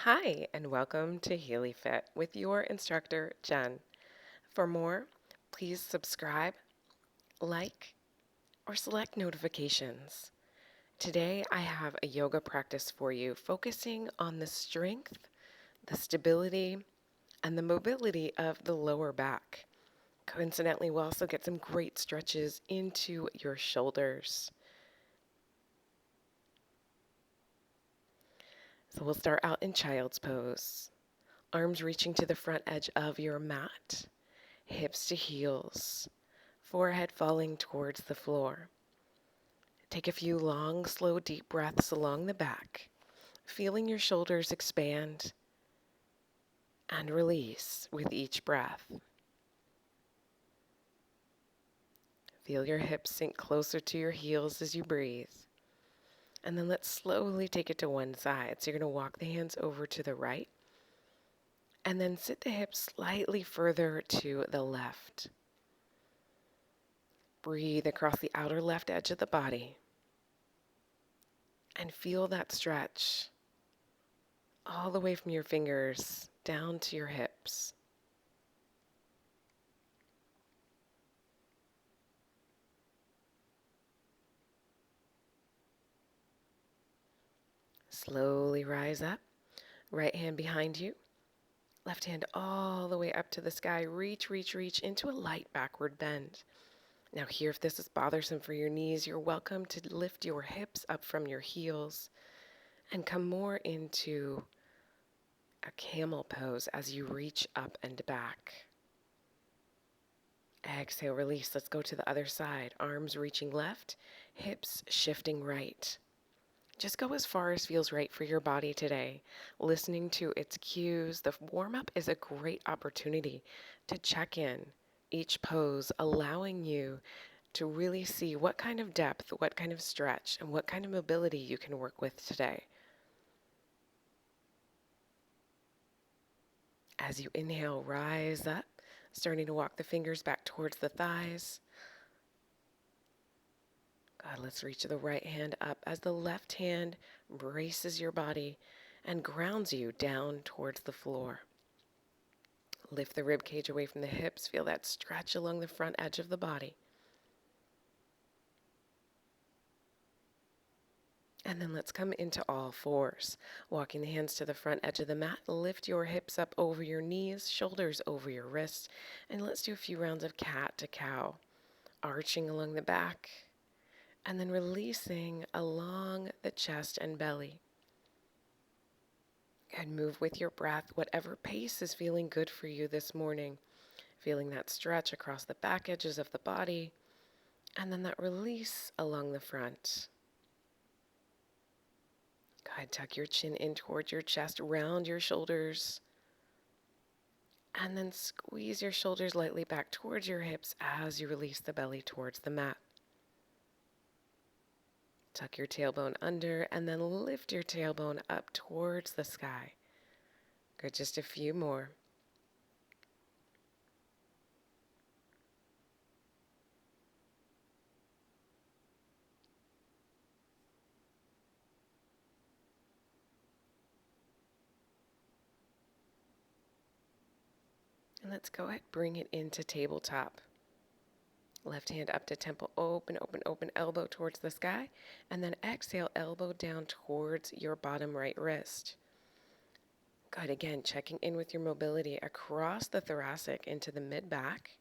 Hi, and welcome to Healy Fit with your instructor, Jen. For more, please subscribe, like, or select notifications. Today, I have a yoga practice for you focusing on the strength, the stability, and the mobility of the lower back. Coincidentally, we'll also get some great stretches into your shoulders. So we'll start out in child's pose. Arms reaching to the front edge of your mat. Hips to heels, forehead falling towards the floor. Take a few long, slow, deep breaths along the back, feeling your shoulders expand and release with each breath. Feel your hips sink closer to your heels as you breathe. And then let's slowly take it to one side. So you're going to walk the hands over to the right and then sit the hips slightly further to the left. Breathe across the outer left edge of the body and feel that stretch all the way from your fingers down to your hips. Slowly rise up, right hand behind you, left hand all the way up to the sky. Reach, reach, reach into a light backward bend. Now here, if this is bothersome for your knees, you're welcome to lift your hips up from your heels and come more into a camel pose as you reach up and back. Exhale, release. Let's go to the other side. Arms reaching left, hips shifting right. Just go as far as feels right for your body today, listening to its cues. The warm-up is a great opportunity to check in each pose, allowing you to really see what kind of depth, what kind of stretch, and what kind of mobility you can work with today. As you inhale, rise up, starting to walk the fingers back towards the thighs. God, let's reach the right hand up as the left hand braces your body and grounds you down towards the floor. Lift the rib cage away from the hips. Feel that stretch along the front edge of the body. And then let's come into all fours. Walking the hands to the front edge of the mat. Lift your hips up over your knees, shoulders over your wrists. And let's do a few rounds of cat to cow. Arching along the back. And then releasing along the chest and belly. And move with your breath, whatever pace is feeling good for you this morning. Feeling that stretch across the back edges of the body, and then that release along the front. Go ahead, tuck your chin in towards your chest, round your shoulders, and then squeeze your shoulders lightly back towards your hips as you release the belly towards the mat. Tuck your tailbone under, and then lift your tailbone up towards the sky. Good, just a few more. And let's go ahead, bring it into tabletop. Left hand up to temple, open, open, open, elbow towards the sky, and then exhale, elbow down towards your bottom right wrist. Good, again, checking in with your mobility across the thoracic into the mid-back.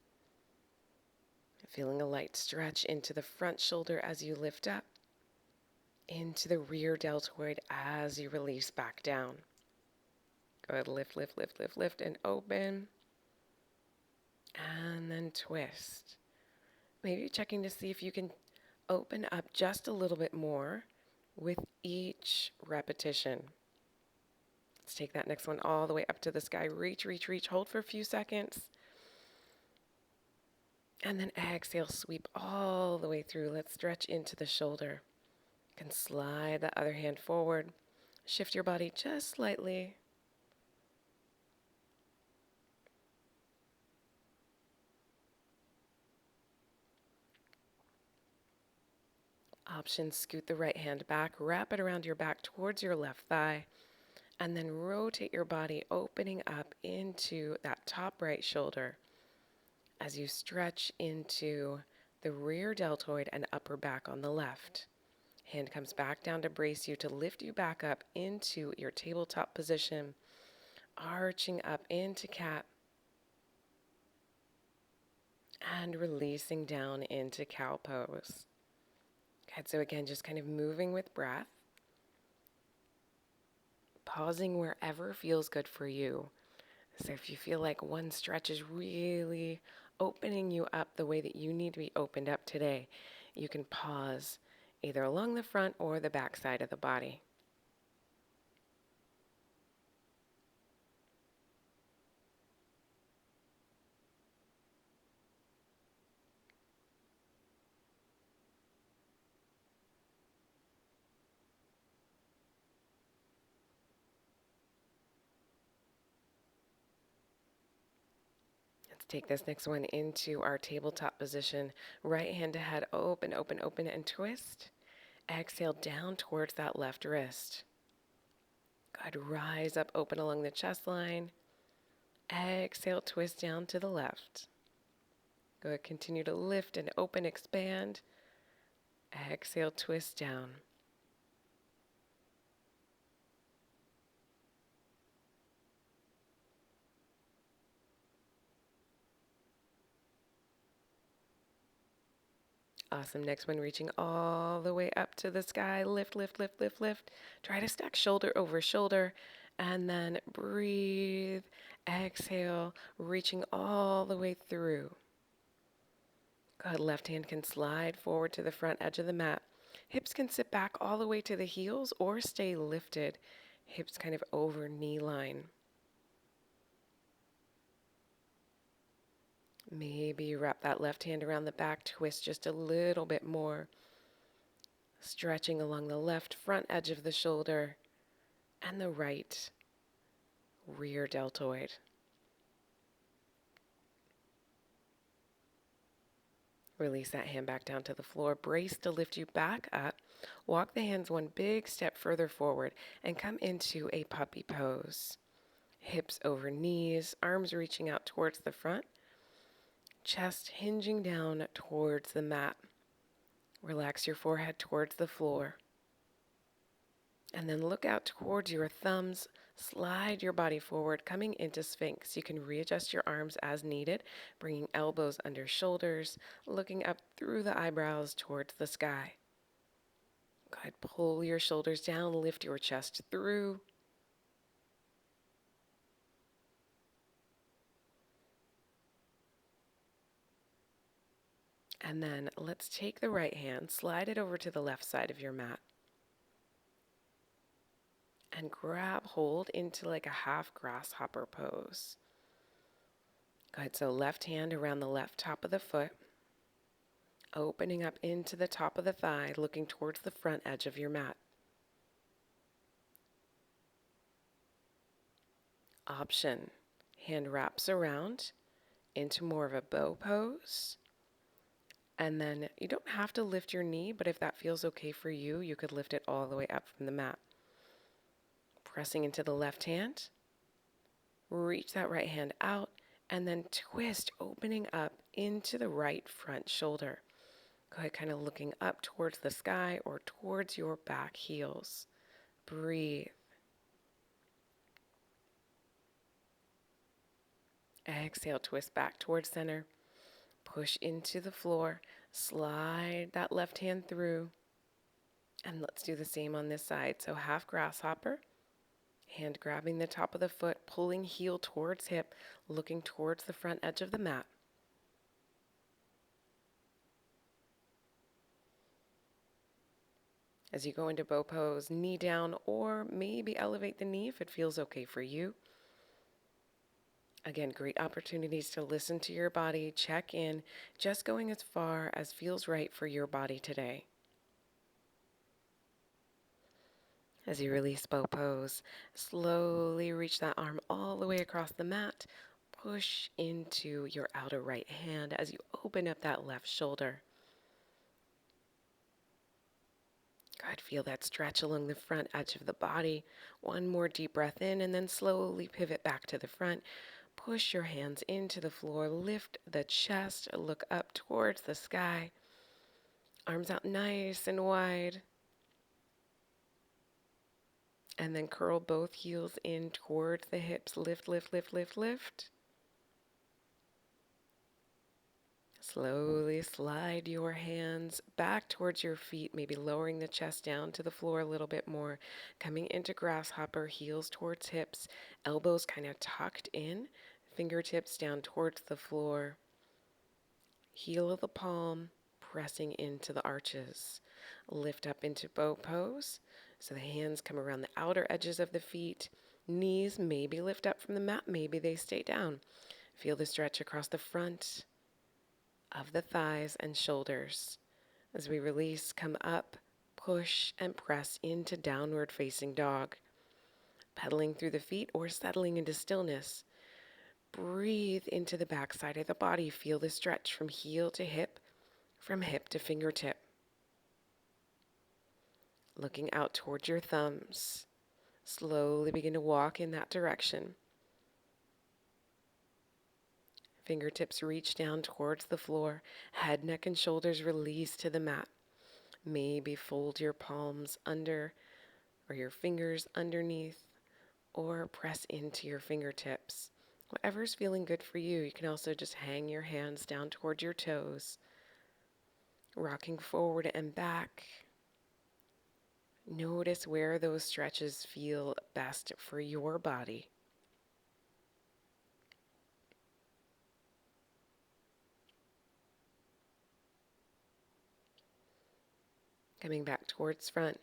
Feeling a light stretch into the front shoulder as you lift up, into the rear deltoid as you release back down. Good, lift, lift, lift, lift, lift, and open, and then twist. Maybe checking to see if you can open up just a little bit more with each repetition. Let's take that next one all the way up to the sky. Reach, reach, reach. Hold for a few seconds. And then exhale, sweep all the way through. Let's stretch into the shoulder. You can slide the other hand forward. Shift your body just slightly. Option, scoot the right hand back, wrap it around your back towards your left thigh, And then rotate your body, opening up into that top right shoulder as you stretch into the rear deltoid and upper back on the left. Hand comes back down to brace you, to lift you back up into your tabletop position, arching up into cat, and releasing down into cow pose. Good, so again, just kind of moving with breath, pausing wherever feels good for you. So if you feel like one stretch is really opening you up the way that you need to be opened up today, you can pause either along the front or the back side of the body. Let's take this next one into our tabletop position. Right hand to head, open, open, open, and twist. Exhale down towards that left wrist. Good, rise up, open along the chest line. Exhale, twist down to the left. Good, continue to lift and open, expand. Exhale, twist down. Awesome. Next one, reaching all the way up to the sky. Lift, lift, lift, lift, lift. Try to stack shoulder over shoulder. And then breathe. Exhale, reaching all the way through. Good. Left hand can slide forward to the front edge of the mat. Hips can sit back all the way to the heels or stay lifted. Hips kind of over knee line. Maybe wrap that left hand around the back, twist just a little bit more. Stretching along the left front edge of the shoulder and the right rear deltoid. Release that hand back down to the floor. Brace to lift you back up. Walk the hands one big step further forward and come into a puppy pose. Hips over knees, arms reaching out towards the front, chest hinging down towards the mat. Relax your forehead towards the floor. And then look out towards your thumbs. Slide your body forward, coming into Sphinx. You can readjust your arms as needed, bringing elbows under shoulders, looking up through the eyebrows towards the sky. Good. Pull your shoulders down, lift your chest through. And then let's take the right hand, slide it over to the left side of your mat, and grab hold into like a half grasshopper pose. Good, so left hand around the left top of the foot, opening up into the top of the thigh, looking towards the front edge of your mat. Option, hand wraps around into more of a bow pose. And then you don't have to lift your knee, but if that feels okay for you, you could lift it all the way up from the mat. Pressing into the left hand, reach that right hand out, and then twist, opening up into the right front shoulder. Go ahead, kind of looking up towards the sky or towards your back heels. Breathe. Exhale, twist back towards center. Push into the floor. Slide that left hand through. And let's do the same on this side. So half grasshopper. Hand grabbing the top of the foot, pulling heel towards hip, looking towards the front edge of the mat. As you go into bow pose, knee down, or maybe elevate the knee if it feels okay for you. Again, great opportunities to listen to your body, check in, just going as far as feels right for your body today. As you release bow pose, slowly reach that arm all the way across the mat. Push into your outer right hand as you open up that left shoulder. Good. Feel that stretch along the front edge of the body. One more deep breath in and then slowly pivot back to the front. Push your hands into the floor. Lift the chest. Look up towards the sky. Arms out nice and wide. And then curl both heels in towards the hips. Lift, lift, lift, lift, lift. Slowly slide your hands back towards your feet, maybe lowering the chest down to the floor a little bit more. Coming into grasshopper, heels towards hips, elbows kind of tucked in, fingertips down towards the floor. Heel of the palm pressing into the arches. Lift up into bow pose. So the hands come around the outer edges of the feet. Knees maybe lift up from the mat, maybe they stay down. Feel the stretch across the front of the thighs and shoulders. As we release, come up, push, and press into downward facing dog. Pedaling through the feet or settling into stillness. Breathe into the back side of the body. Feel the stretch from heel to hip, from hip to fingertip. Looking out towards your thumbs. Slowly begin to walk in that direction. Fingertips reach down towards the floor. Head, neck, and shoulders release to the mat. Maybe fold your palms under or your fingers underneath or press into your fingertips. Whatever's feeling good for you. You can also just hang your hands down towards your toes. Rocking forward and back. Notice where those stretches feel best for your body. Coming back towards front,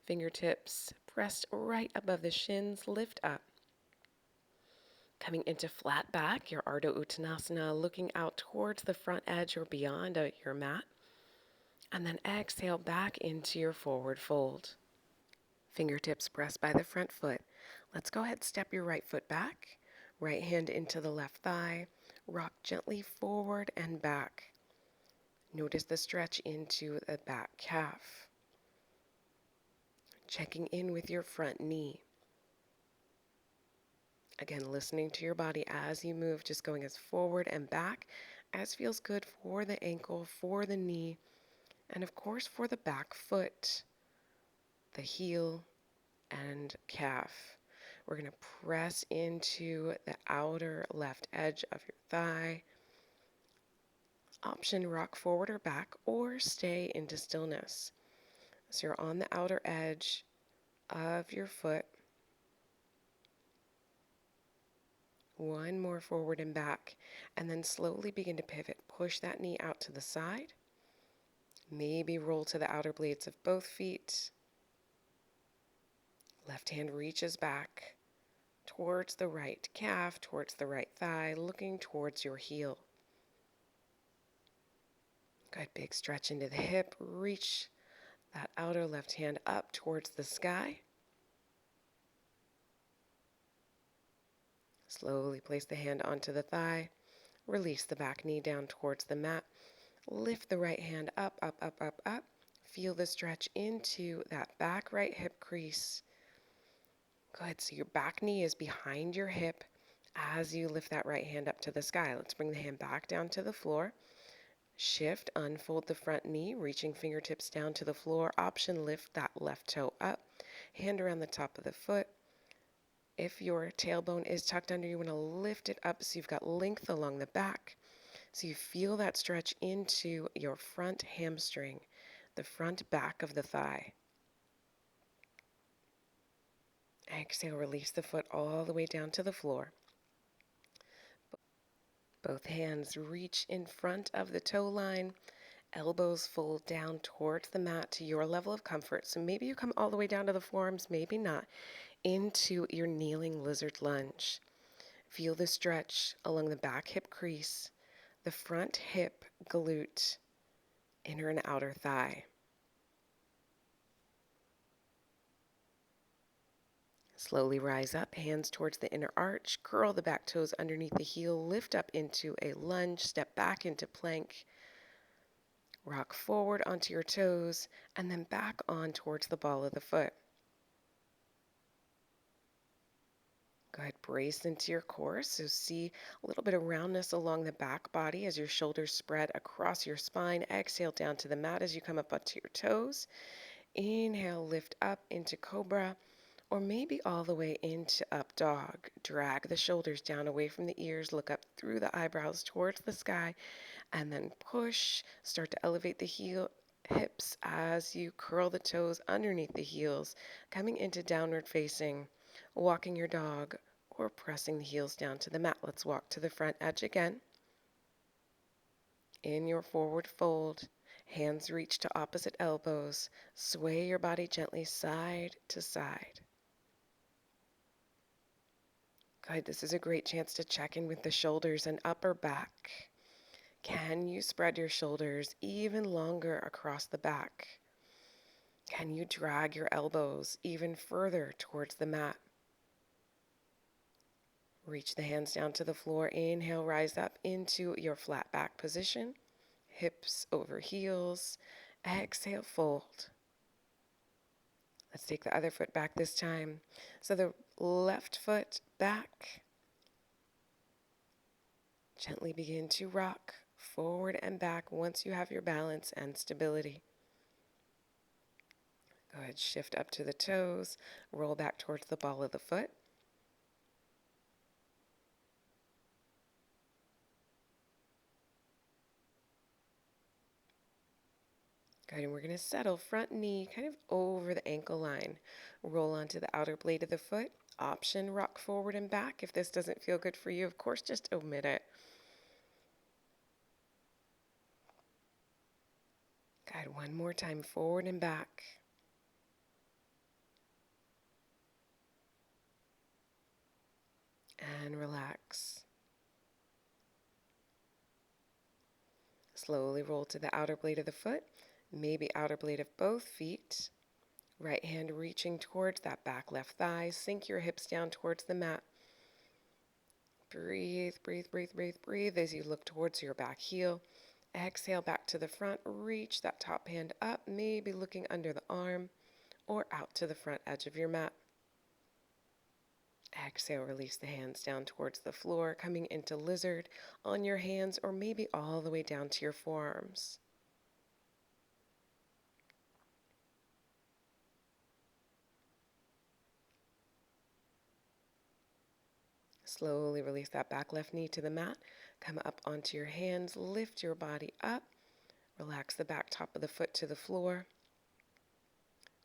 fingertips pressed right above the shins, lift up. Coming into flat back, your Ardha Uttanasana, looking out towards the front edge or beyond your mat. And then exhale back into your forward fold. Fingertips pressed by the front foot. Let's go ahead, step your right foot back. Right hand into the left thigh. Rock gently forward and back. Notice the stretch into the back calf. Checking in with your front knee. Again, listening to your body as you move, just going as forward and back as feels good for the ankle, for the knee, and of course for the back foot, the heel, and calf. We're going to press into the outer left edge of your thigh. Option rock forward or back or stay into stillness. So you're on the outer edge of your foot. One more forward and back, and then slowly begin to pivot. Push that knee out to the side. Maybe roll to the outer blades of both feet. Left hand reaches back towards the right calf, towards the right thigh, looking towards your heel. Good, big stretch into the hip. Reach that outer left hand up towards the sky. Slowly place the hand onto the thigh. Release the back knee down towards the mat. Lift the right hand up, up, up, up, up. Feel the stretch into that back right hip crease. Good, so your back knee is behind your hip as you lift that right hand up to the sky. Let's bring the hand back down to the floor. Shift, unfold the front knee, reaching fingertips down to the floor. Option, lift that left toe up. Hand around the top of the foot. If your tailbone is tucked under, you want to lift it up so you've got length along the back. So you feel that stretch into your front hamstring, the front back of the thigh. Exhale, release the foot all the way down to the floor. Both hands reach in front of the toe line. Elbows fold down towards the mat to your level of comfort. So maybe you come all the way down to the forearms, maybe not, into your kneeling lizard lunge. Feel the stretch along the back hip crease, the front hip, glute, inner and outer thigh. Slowly rise up, hands towards the inner arch, curl the back toes underneath the heel, lift up into a lunge, step back into plank. Rock forward onto your toes and then back on towards the ball of the foot. Go ahead, brace into your core. So see a little bit of roundness along the back body as your shoulders spread across your spine. Exhale down to the mat as you come up onto your toes. Inhale, lift up into cobra, or maybe all the way into up dog. Drag the shoulders down away from the ears, look up through the eyebrows towards the sky, and then push. Start to elevate the hips as you curl the toes underneath the heels, coming into downward facing, walking your dog, or pressing the heels down to the mat. Let's walk to the front edge again. In your forward fold, hands reach to opposite elbows. Sway your body gently side to side. Good. This is a great chance to check in with the shoulders and upper back. Can you spread your shoulders even longer across the back? Can you drag your elbows even further towards the mat? Reach the hands down to the floor. Inhale, rise up into your flat back position. Hips over heels. Exhale, fold. Let's take the other foot back this time. So the left foot back. Gently begin to rock forward and back once you have your balance and stability. Go ahead, shift up to the toes, roll back towards the ball of the foot. Good, and we're going to settle front knee kind of over the ankle line. Roll onto the outer blade of the foot. Option, rock forward and back. If this doesn't feel good for you, of course, just omit it. Good, one more time, forward and back. And relax. Slowly roll to the outer blade of the foot, maybe outer blade of both feet. Right hand reaching towards that back left thigh. Sink your hips down towards the mat. Breathe, breathe, breathe, breathe, breathe as you look towards your back heel. Exhale back to the front. Reach that top hand up, maybe looking under the arm or out to the front edge of your mat. Exhale, release the hands down towards the floor, coming into lizard on your hands or maybe all the way down to your forearms. Slowly release that back left knee to the mat. Come up onto your hands, lift your body up. Relax the back top of the foot to the floor.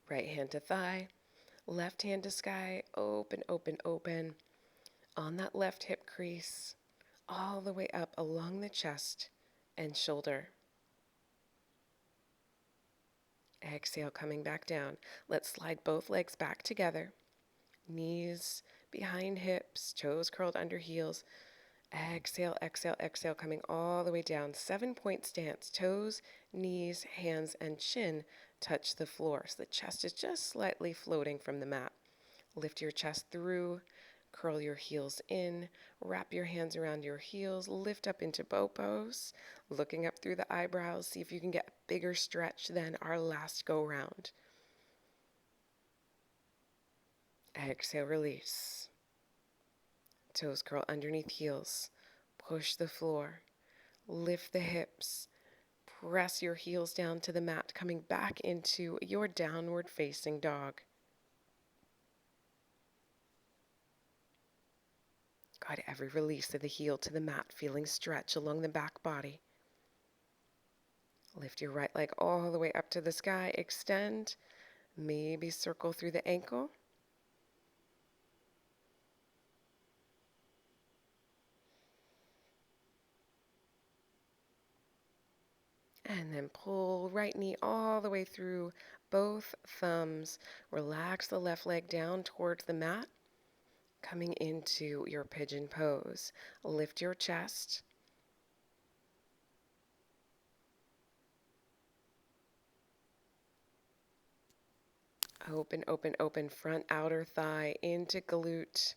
Right hand to thigh, left hand to sky, open, open, open. On that left hip crease, all the way up along the chest and shoulder. Exhale, coming back down. Let's slide both legs back together. Knees behind hips, toes curled under heels. Exhale, exhale, exhale, coming all the way down. 7-point stance. Toes, knees, hands, and chin touch the floor. So the chest is just slightly floating from the mat. Lift your chest through. Curl your heels in. Wrap your hands around your heels. Lift up into bow pose. Looking up through the eyebrows. See if you can get a bigger stretch than our last go round. Exhale, release. Toes curl underneath heels. Push the floor. Lift the hips. Press your heels down to the mat, coming back into your downward facing dog. Guide every release of the heel to the mat, feeling stretch along the back body. Lift your right leg all the way up to the sky. Extend. Maybe circle through the ankle. And then pull right knee all the way through both thumbs. Relax the left leg down towards the mat, coming into your pigeon pose. Lift your chest. Open, open, open, front outer thigh into glute.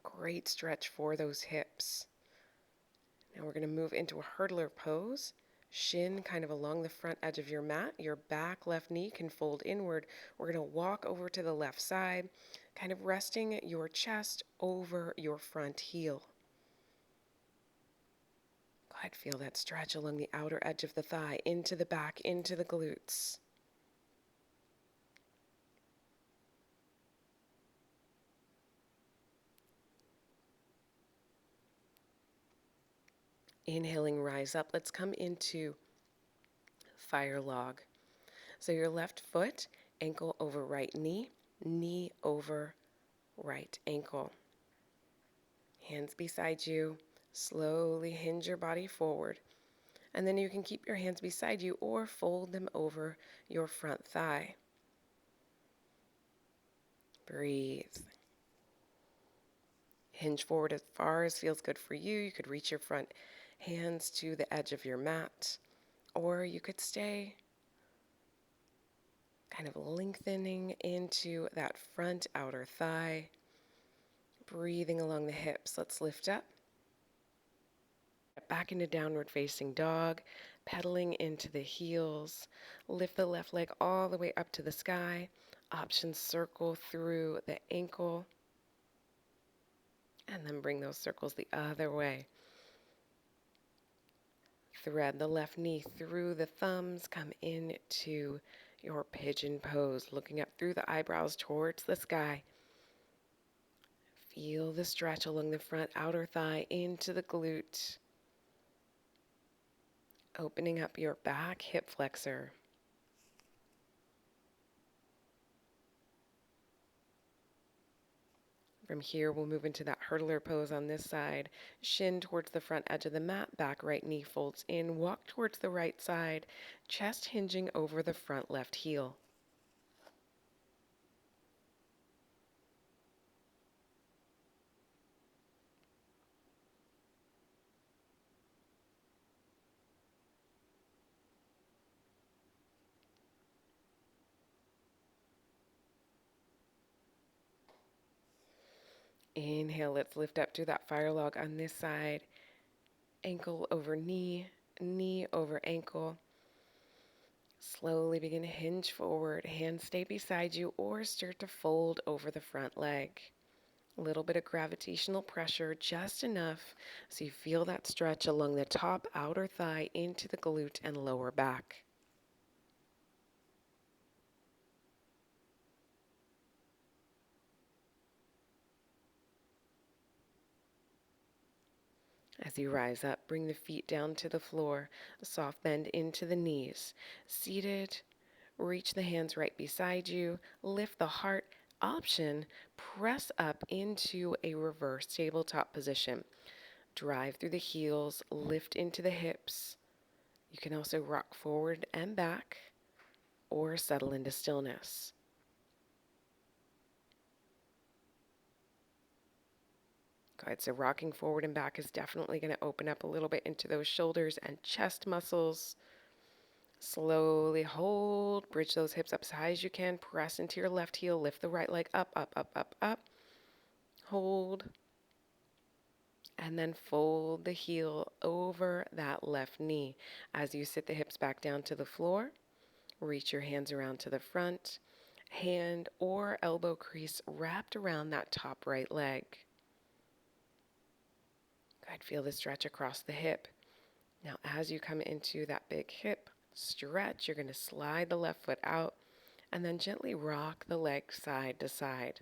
Great stretch for those hips. Now we're going to move into a hurdler pose. Shin kind of along the front edge of your mat. Your back left knee can fold inward. We're going to walk over to the left side, kind of resting your chest over your front heel. Go ahead, feel that stretch along the outer edge of the thigh, into the back, into the glutes. Inhaling, rise up. Let's come into fire log. So your left foot, ankle over right knee, knee over right ankle. Hands beside you. Slowly hinge your body forward. And then you can keep your hands beside you or fold them over your front thigh. Breathe. Hinge forward as far as feels good for you. You could reach your front hands to the edge of your mat, or you could stay kind of lengthening into that front outer thigh, breathing along the hips. Let's lift up. Back into downward facing dog, pedaling into the heels. Lift the left leg all the way up to the sky. Options circle through the ankle. And then bring those circles the other way. Thread the left knee through the thumbs. Come into your pigeon pose, looking up through the eyebrows towards the sky. Feel the stretch along the front outer thigh into the glute. Opening up your back hip flexor. From here, we'll move into that hurdler pose on this side. Shin towards the front edge of the mat, back right knee folds in, walk towards the right side, chest hinging over the front left heel. Inhale, let's lift up to that fire log on this side. Ankle over knee, knee over ankle. Slowly begin to hinge forward. Hands stay beside you or start to fold over the front leg. A little bit of gravitational pressure, just enough so you feel that stretch along the top outer thigh into the glute and lower back. As you rise up, bring the feet down to the floor, a soft bend into the knees. Seated, reach the hands right beside you, lift the heart. Option, press up into a reverse tabletop position. Drive through the heels, lift into the hips. You can also rock forward and back or settle into stillness. Good, so rocking forward and back is definitely going to open up a little bit into those shoulders and chest muscles. Slowly hold, bridge those hips up as high as you can, press into your left heel, lift the right leg up, up, up, up, up. Hold, and then fold the heel over that left knee. As you sit the hips back down to the floor, reach your hands around to the front, hand or elbow crease wrapped around that top right leg. Good, feel the stretch across the hip. Now as you come into that big hip stretch, you're going to slide the left foot out and then gently rock the leg side to side.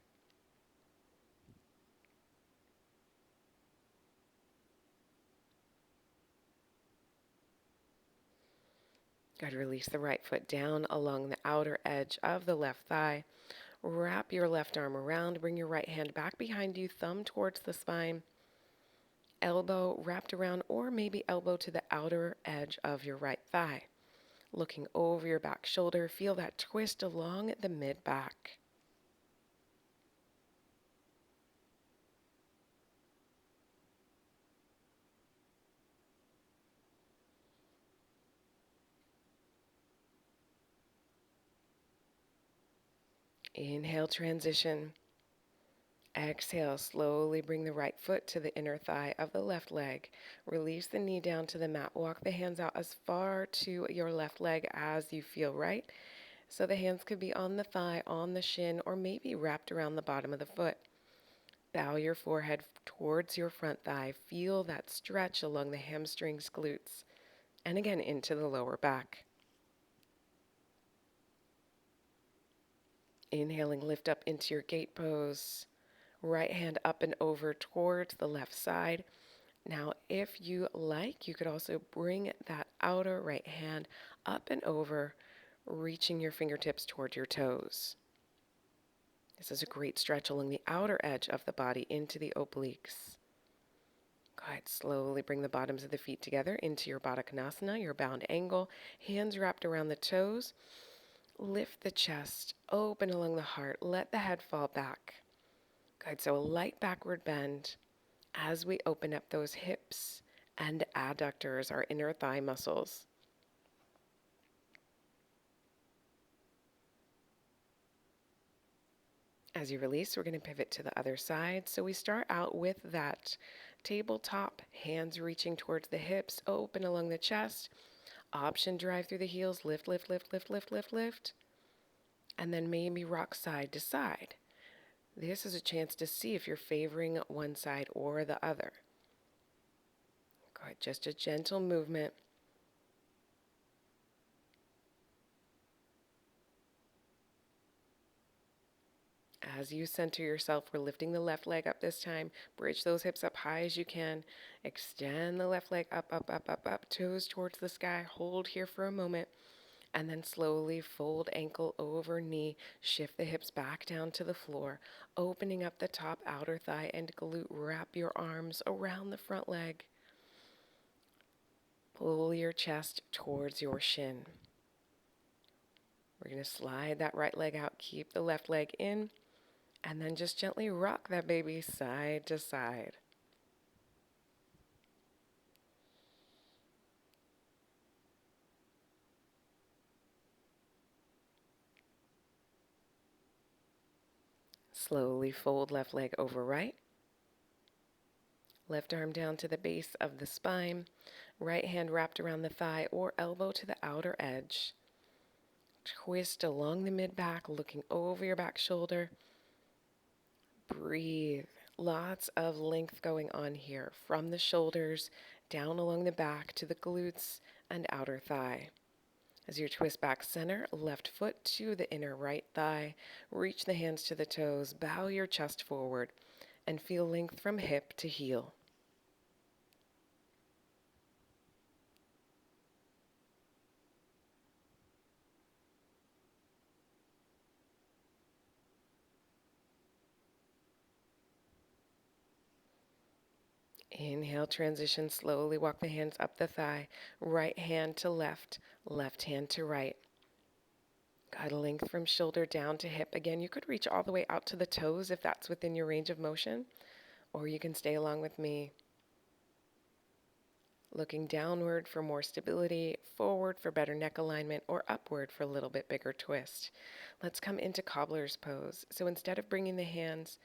Good, release the right foot down along the outer edge of the left thigh. Wrap your left arm around, bring your right hand back behind you, thumb towards the spine, elbow wrapped around or maybe elbow to the outer edge of your right thigh. Looking over your back shoulder, feel that twist along the mid-back. Inhale, transition. Exhale, slowly bring the right foot to the inner thigh of the left leg. Release the knee down to the mat. Walk the hands out as far to your left leg as you feel right. So the hands could be on the thigh, on the shin, or maybe wrapped around the bottom of the foot. Bow your forehead towards your front thigh. Feel that stretch along the hamstrings, glutes, and again into the lower back. Inhaling, lift up into your gate pose. Right hand up and over towards the left side. Now, if you like, you could also bring that outer right hand up and over, reaching your fingertips toward your toes. This is a great stretch along the outer edge of the body into the obliques. Good. Slowly bring the bottoms of the feet together into your Baddha Konasana, your bound angle. Hands wrapped around the toes. Lift the chest, open along the heart. Let the head fall back. Good. So a light backward bend as we open up those hips and adductors, our inner thigh muscles. As you release, we're going to pivot to the other side. So we start out with that tabletop, hands reaching towards the hips, open along the chest. Option drive through the heels, lift, lift, lift, lift, lift, lift, lift. And then maybe rock side to side. This is a chance to see if you're favoring one side or the other. Good, just a gentle movement. As you center yourself, we're lifting the left leg up this time. Bridge those hips up high as you can. Extend the left leg up, up, up, up, up, toes towards the sky. Hold here for a moment. And then slowly fold ankle over knee. Shift the hips back down to the floor. Opening up the top outer thigh and glute. Wrap your arms around the front leg. Pull your chest towards your shin. We're going to slide that right leg out. Keep the left leg in. And then just gently rock that baby side to side. Slowly fold left leg over right. Left arm down to the base of the spine. Right hand wrapped around the thigh or elbow to the outer edge. Twist along the mid-back, looking over your back shoulder. Breathe. Lots of length going on here from the shoulders down along the back to the glutes and outer thigh. As you twist back center, left foot to the inner right thigh. Reach the hands to the toes. Bow your chest forward and feel length from hip to heel. Inhale, transition slowly. Walk the hands up the thigh. Right hand to left, left hand to right. Got a length from shoulder down to hip. Again, you could reach all the way out to the toes if that's within your range of motion, or you can stay along with me. Looking downward for more stability, forward for better neck alignment, or upward for a little bit bigger twist. Let's come into cobbler's pose. So instead of bringing the hands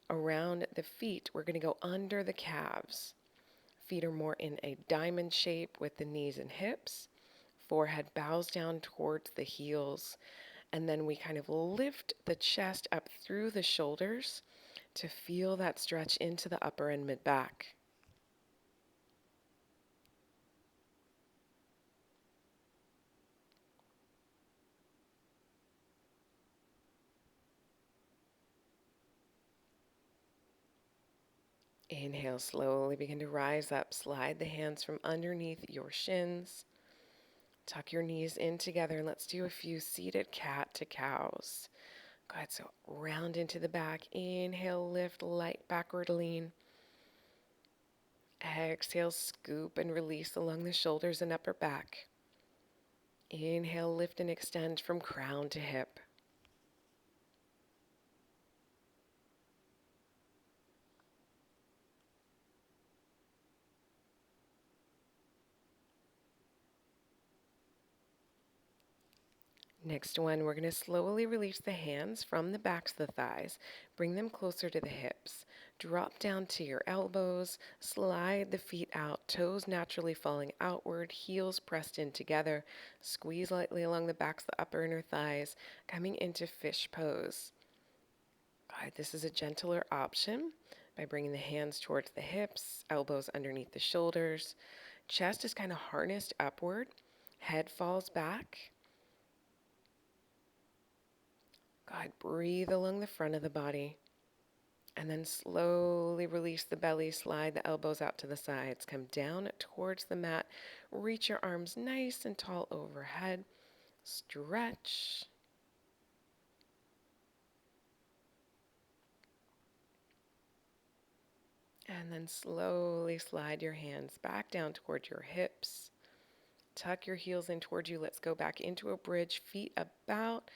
around the feet, we're going to go under the calves. Feet are more in a diamond shape with the knees and hips. Forehead bows down towards the heels. And then we kind of lift the chest up through the shoulders to feel that stretch into the upper and mid back. Inhale, slowly begin to rise up. Slide the hands from underneath your shins. Tuck your knees in together and let's do a few seated cat to cows. Good, so round into the back. Inhale, lift, light backward lean. Exhale, scoop and release along the shoulders and upper back. Inhale, lift and extend from crown to hip. Next one, we're going to slowly release the hands from the backs of the thighs. Bring them closer to the hips. Drop down to your elbows. Slide the feet out, toes naturally falling outward, heels pressed in together. Squeeze lightly along the backs of the upper inner thighs, coming into fish pose. Good. This is a gentler option by bringing the hands towards the hips, elbows underneath the shoulders. Chest is kind of harnessed upward. Head falls back. Good. Breathe along the front of the body. And then slowly release the belly. Slide the elbows out to the sides. Come down towards the mat. Reach your arms nice and tall overhead. Stretch. And then slowly slide your hands back down toward your hips. Tuck your heels in towards you. Let's go back into a bridge. Feet about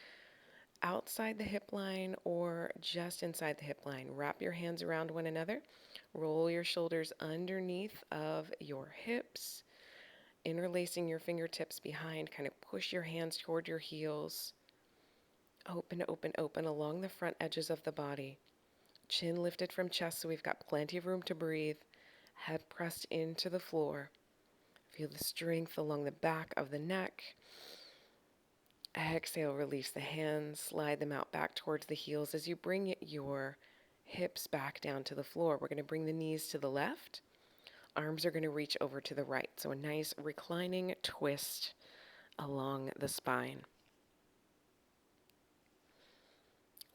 outside the hip line or just inside the hip line. Wrap your hands around one another. Roll your shoulders underneath of your hips. Interlacing your fingertips behind. Kind of push your hands toward your heels. Open, open, open along the front edges of the body. Chin lifted from chest so we've got plenty of room to breathe. Head pressed into the floor. Feel the strength along the back of the neck. Exhale, release the hands, slide them out back towards the heels as you bring your hips back down to the floor. We're going to bring the knees to the left. Arms are going to reach over to the right. So a nice reclining twist along the spine.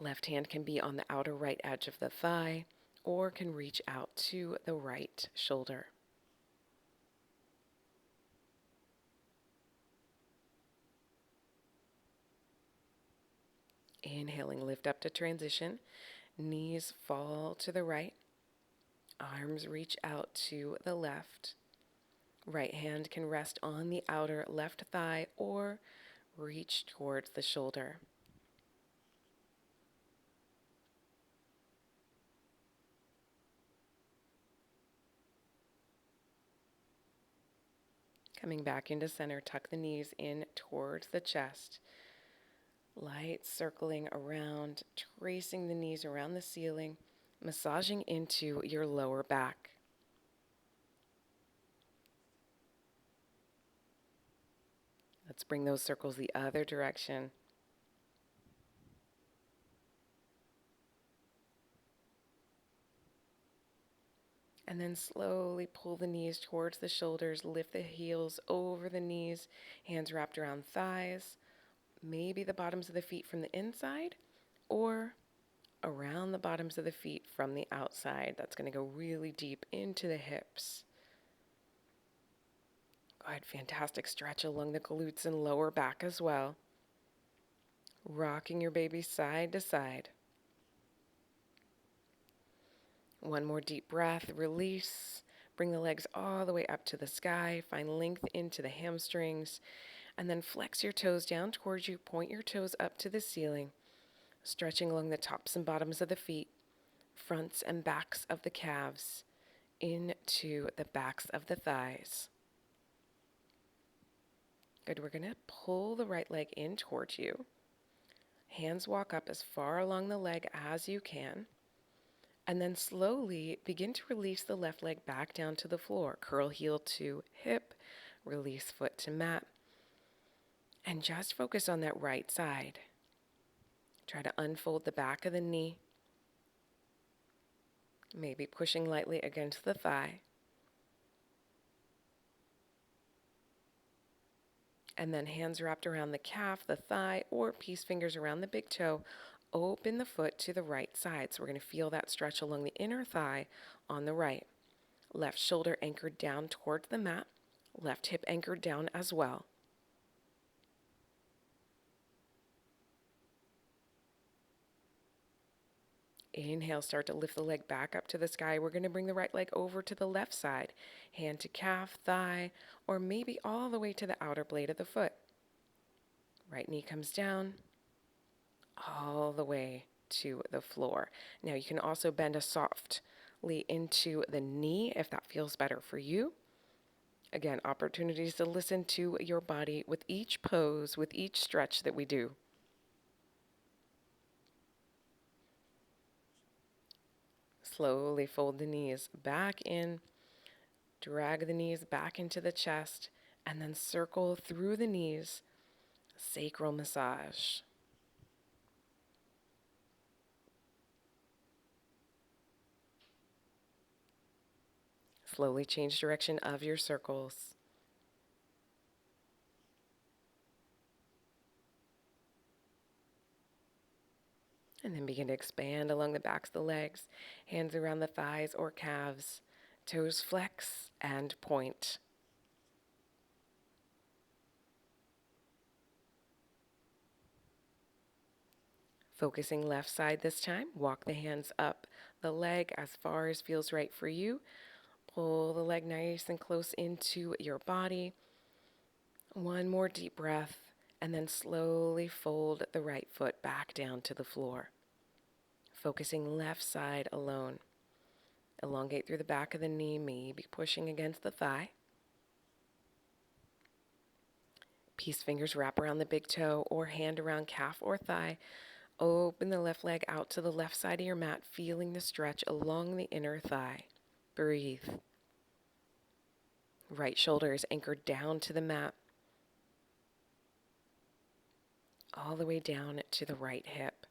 Left hand can be on the outer right edge of the thigh or can reach out to the right shoulder. Inhaling, lift up to transition. Knees fall to the right. Arms reach out to the left. Right hand can rest on the outer left thigh or reach towards the shoulder. Coming back into center, tuck the knees in towards the chest. Light circling around, tracing the knees around the ceiling, massaging into your lower back. Let's bring those circles the other direction. And then slowly pull the knees towards the shoulders, lift the heels over the knees, hands wrapped around thighs, maybe the bottoms of the feet from the inside, or around the bottoms of the feet from the outside. That's going to go really deep into the hips. Good, fantastic stretch along the glutes and lower back as well. Rocking your baby side to side. One more deep breath, release. Bring the legs all the way up to the sky. Find length into the hamstrings. And then flex your toes down towards you. Point your toes up to the ceiling. Stretching along the tops and bottoms of the feet. Fronts and backs of the calves. Into the backs of the thighs. Good, we're going to pull the right leg in towards you. Hands walk up as far along the leg as you can. And then slowly begin to release the left leg back down to the floor. Curl heel to hip, release foot to mat. And just focus on that right side. Try to unfold the back of the knee. Maybe pushing lightly against the thigh. And then hands wrapped around the calf, the thigh, or peace fingers around the big toe. Open the foot to the right side. So we're going to feel that stretch along the inner thigh on the right. Left shoulder anchored down towards the mat. Left hip anchored down as well. Inhale, start to lift the leg back up to the sky. We're going to bring the right leg over to the left side. Hand to calf, thigh, or maybe all the way to the outer blade of the foot. Right knee comes down, all the way to the floor. Now you can also bend softly into the knee if that feels better for you. Again, opportunities to listen to your body with each pose, with each stretch that we do. Slowly fold the knees back in, drag the knees back into the chest, and then circle through the knees, sacral massage. Slowly change direction of your circles. And then begin to expand along the backs of the legs, hands around the thighs or calves, toes flex and point. Focusing left side this time, walk the hands up the leg as far as feels right for you. Pull the leg nice and close into your body. One more deep breath, and then slowly fold the right foot back down to the floor. Focusing left side alone. Elongate through the back of the knee, maybe pushing against the thigh. Peace fingers wrap around the big toe or hand around calf or thigh. Open the left leg out to the left side of your mat, feeling the stretch along the inner thigh. Breathe. Right shoulder is anchored down to the mat, all the way down to the right hip.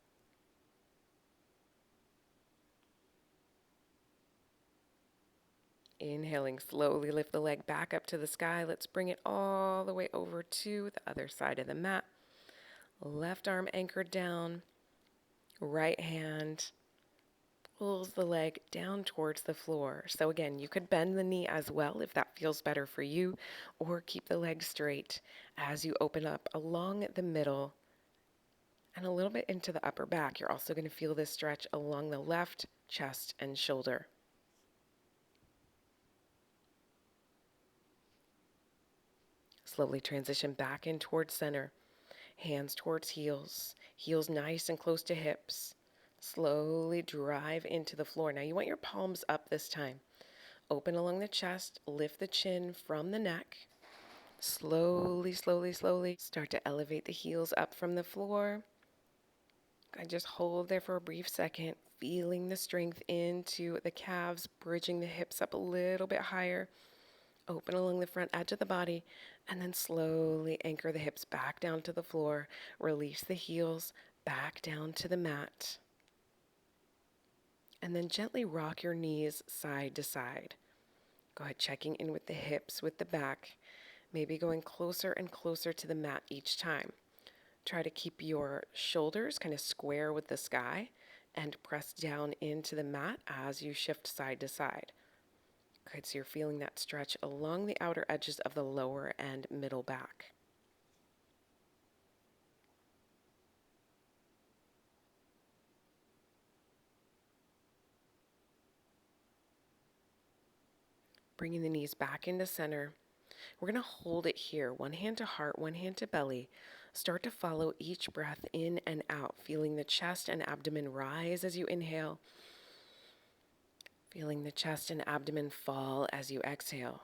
Inhaling, slowly lift the leg back up to the sky. Let's bring it all the way over to the other side of the mat. Left arm anchored down. Right hand pulls the leg down towards the floor. So again, you could bend the knee as well if that feels better for you, or keep the leg straight as you open up along the middle and a little bit into the upper back. You're also going to feel this stretch along the left chest and shoulder. Slowly transition back in towards center. Hands towards heels. Heels nice and close to hips. Slowly drive into the floor. Now you want your palms up this time. Open along the chest. Lift the chin from the neck. Slowly, slowly, slowly start to elevate the heels up from the floor. I just hold there for a brief second, feeling the strength into the calves, bridging the hips up a little bit higher. Open along the front edge of the body, and then slowly anchor the hips back down to the floor. Release the heels back down to the mat. And then gently rock your knees side to side. Go ahead, checking in with the hips, with the back, maybe going closer and closer to the mat each time. Try to keep your shoulders kind of square with the sky and press down into the mat as you shift side to side. Good, so you're feeling that stretch along the outer edges of the lower and middle back. Bringing the knees back into center. We're going to hold it here. One hand to heart, one hand to belly. Start to follow each breath in and out, feeling the chest and abdomen rise as you inhale. Feeling the chest and abdomen fall as you exhale.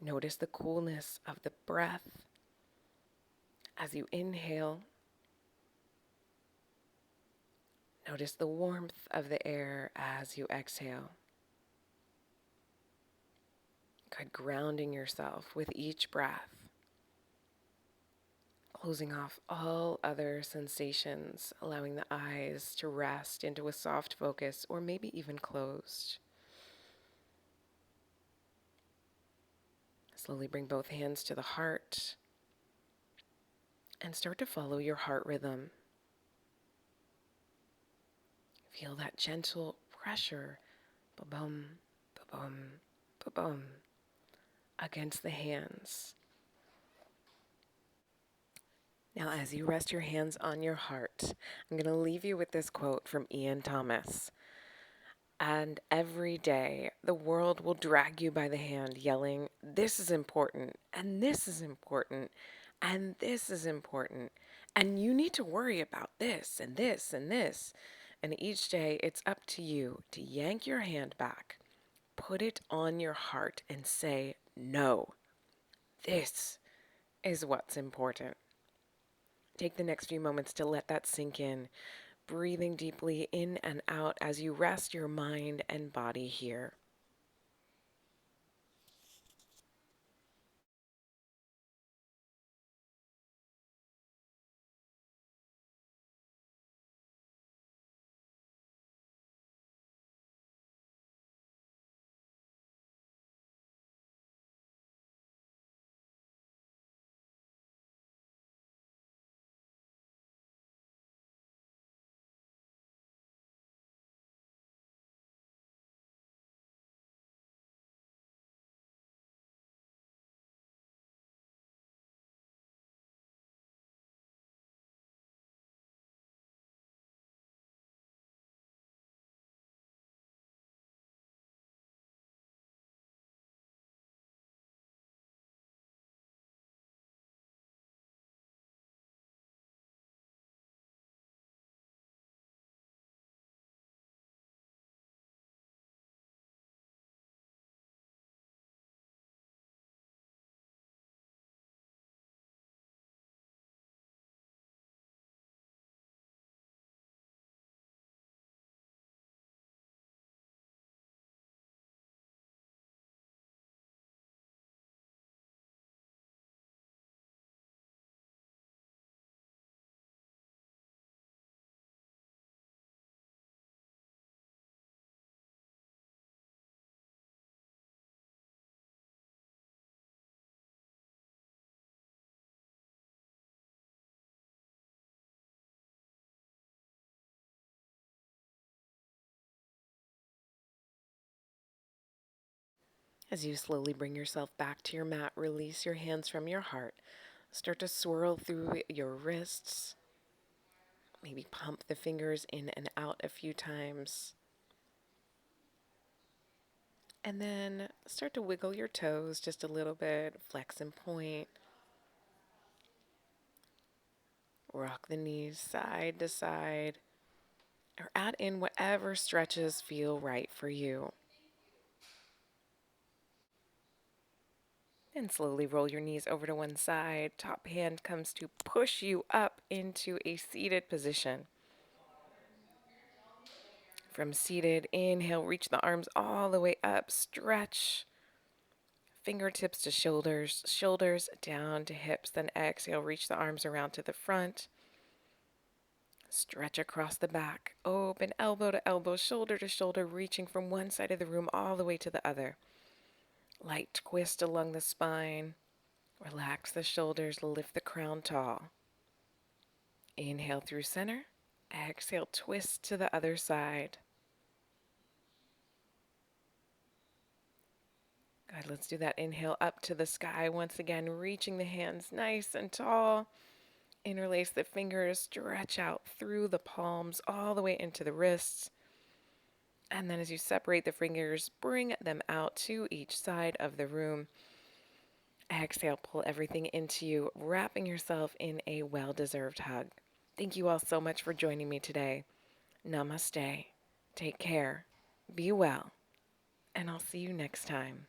Notice the coolness of the breath as you inhale. Notice the warmth of the air as you exhale. Good, grounding yourself with each breath. Closing off all other sensations, allowing the eyes to rest into a soft focus or maybe even closed. Slowly bring both hands to the heart and start to follow your heart rhythm. Feel that gentle pressure, ba-bum, ba-bum, ba-bum, against the hands. Now, as you rest your hands on your heart, I'm going to leave you with this quote from Ian Thomas. And every day, the world will drag you by the hand, yelling, "This is important, and this is important, and this is important, and you need to worry about this, and this, and this." And each day, it's up to you to yank your hand back, put it on your heart and say, no, this is what's important. Take the next few moments to let that sink in, breathing deeply in and out as you rest your mind and body here. As you slowly bring yourself back to your mat, release your hands from your heart. Start to swirl through your wrists. Maybe pump the fingers in and out a few times. And then start to wiggle your toes just a little bit, flex and point. Rock the knees side to side, or add in whatever stretches feel right for you. And slowly roll your knees over to one side. Top hand comes to push you up into a seated position. From seated, inhale, reach the arms all the way up. Stretch. Fingertips to shoulders, shoulders down to hips. Then exhale, reach the arms around to the front. Stretch across the back. Open elbow to elbow, shoulder to shoulder, reaching from one side of the room all the way to the other. Light twist along the spine. Relax the shoulders, lift the crown tall. Inhale through center. Exhale, twist to the other side. Good, let's do that. Inhale up to the sky. Once again, reaching the hands nice and tall. Interlace the fingers, stretch out through the palms all the way into the wrists. And then as you separate the fingers, bring them out to each side of the room. Exhale, pull everything into you, wrapping yourself in a well-deserved hug. Thank you all so much for joining me today. Namaste. Take care. Be well. And I'll see you next time.